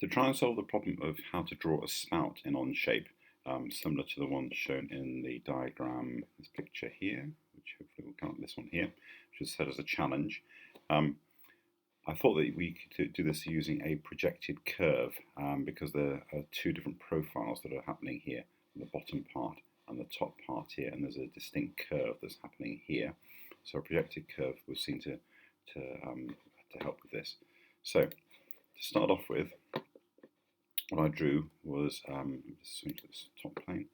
To try and solve the problem of how to draw a spout in Onshape, similar to the one shown in the diagram, this picture here, which hopefully will count this one here, which is set as a challenge. I thought that we could do this using a projected curve because there are two different profiles that are happening here, the bottom part and the top part here, and there's a distinct curve that's happening here. So a projected curve was seen to help with this. So to start off with, what I drew was, just swing to this top plane,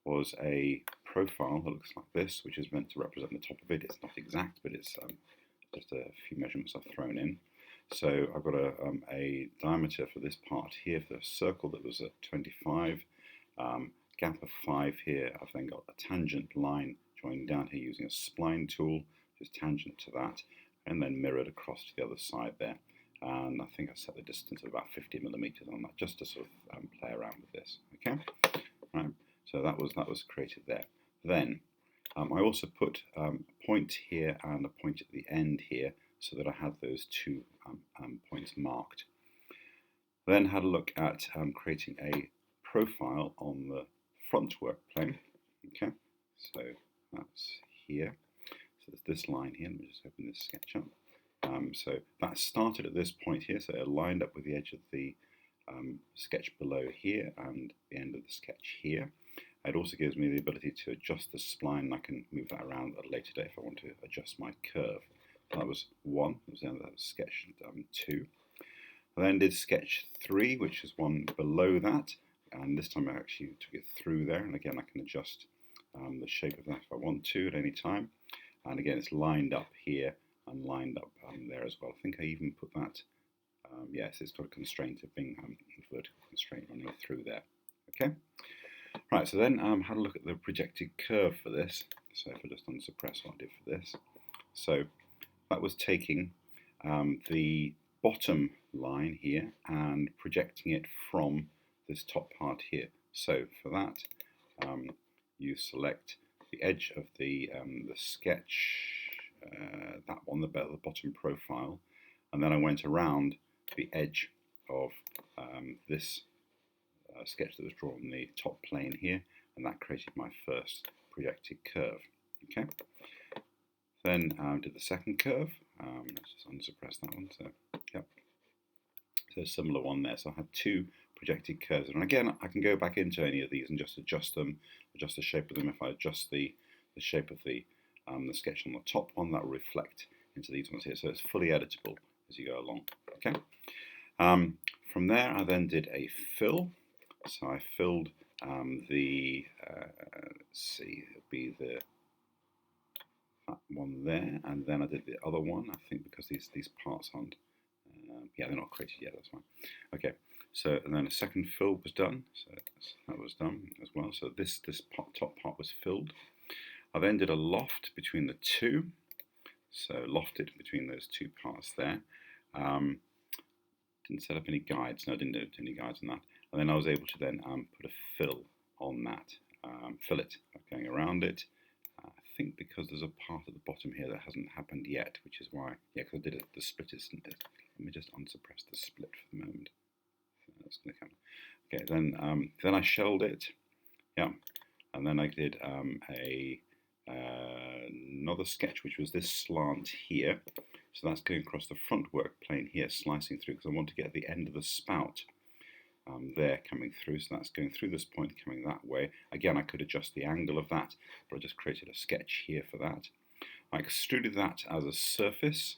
was a profile that looks like this, which is meant to represent the top of it. It's not exact, but it's just a few measurements I've thrown in. So I've got a diameter for this part here for a circle that was at 25, gap of 5 here. I've then got a tangent line joining down here using a spline tool, just tangent to that, and then mirrored across to the other side there. And I think I set the distance at about 50 millimeters on that, just to sort of play around with this. Okay, right. So that was created there. Then I also put a point here and a point at the end here, so that I had those two points marked. Then had a look at creating a profile on the front work plane. Okay, so that's here. So there's this line here. Let me just open this sketch up. So that started at this point here, so it lined up with the edge of the sketch below here and the end of the sketch here. It also gives me the ability to adjust the spline, and I can move that around at a later date if I want to adjust my curve. So that was 1, that was sketch 2. I then did sketch 3, which is one below that, and this time I actually took it through there, and again I can adjust the shape of that if I want to at any time. And again, it's lined up here and lined up there as well. I think I even put that, yes, it's got a constraint of being a vertical constraint running through there. Okay, right, so then had a look at the projected curve for this. So if I just unsuppress what I did for this. So that was taking the bottom line here and projecting it from this top part here. So for that, you select the edge of the sketch, that one, the bottom profile, and then I went around the edge of this sketch that was drawn on the top plane here, and that created my first projected curve. Okay. Then did the second curve. Let's just unsuppress that one. So, yep. So a similar one there. So I had two projected curves, and again, I can go back into any of these and just adjust them, adjust the shape of them. If I adjust the shape of the sketch on the top one, that will reflect into these ones here. So it's fully editable as you go along. Okay. From there, I then did a fill. So I filled let's see, it'll be that one there, and then I did the other one. I think because these parts aren't, yeah, they're not created yet. That's fine. Okay. So and then a second fill was done. So that was done as well. So this top part was filled. I then did a loft between the two. So lofted between those two parts there. Didn't set up any guides. No, I didn't do any guides on that. And then I was able to then put a fill on that, fillet going around it. I think because there's a part at the bottom here that hasn't happened yet, which is why, yeah, because I did it, the split isn't it. Let me just unsuppress the split for the moment. That's going to come. Okay, then I shelled it, yeah, and then I did another sketch, which was this slant here. So that's going across the front work plane here, slicing through, because I want to get the end of the spout there coming through. So that's going through this point, coming that way. Again, I could adjust the angle of that, but I just created a sketch here for that. I extruded that as a surface.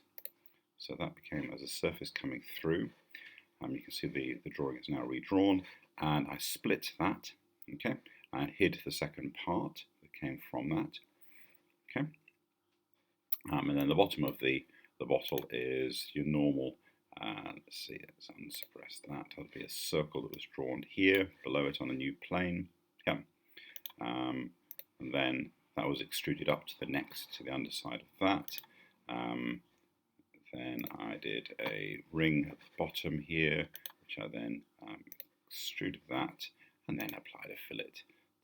So that became as a surface coming through. You can see the drawing is now redrawn, and I split that, okay, and hid the second part that came from that, okay. And then the bottom of the bottle is your normal, let's see, let's unsuppress that. That'll be a circle that was drawn here, below it on a new plane, yeah. And then that was extruded up to the underside of that. Then I did a ring at the bottom here, which I then extruded that, and then applied a fillet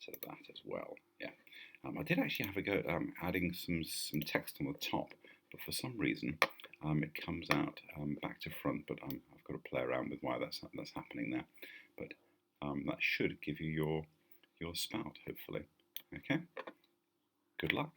to that as well. Yeah, I did actually have a go at adding some text on the top, but for some reason it comes out back to front. But I've got to of play around with why that's happening there. But that should give you your spout, hopefully. Okay, good luck.